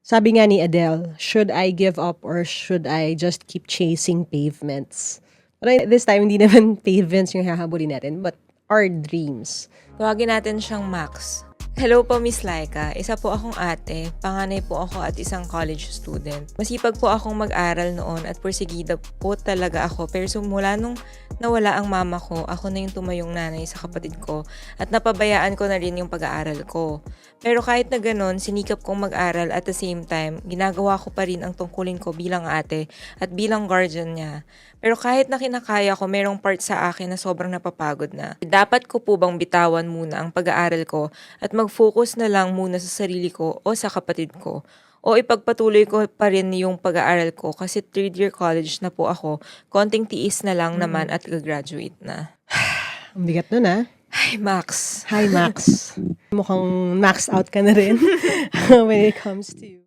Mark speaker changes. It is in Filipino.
Speaker 1: Sabi nga ni Adele, should I give up or should I just keep chasing pavements? But this time, hindi naman pavements yung hahabulin natin, but our dreams.
Speaker 2: Tawagin natin siyang Max. Hello po, Miss Laika. Isa po akong ate, panganay po ako at isang college student. Masipag po akong mag-aral noon at porsigida po talaga ako. Pero mula nung nawala ang mama ko, ako na yung tumayong nanay sa kapatid ko at napabayaan ko na rin yung pag-aaral ko. Pero kahit na ganon, sinikap kong mag-aral at the same time, ginagawa ko pa rin ang tungkulin ko bilang ate at bilang guardian niya. Pero kahit na kinakaya ko, merong part sa akin na sobrang napapagod na. Dapat ko po bang bitawan muna ang pag-aaral ko at mag-focus na lang muna sa sarili ko o sa kapatid ko? O ipagpatuloy ko pa rin yung pag-aaral ko kasi 3rd year college na po ako, konting tiis na lang naman at gagraduate na.
Speaker 1: Ang bigat nun, ah.
Speaker 2: Ay, Max.
Speaker 1: Hi, Max. Mukhang maxed out ka na rin when it comes to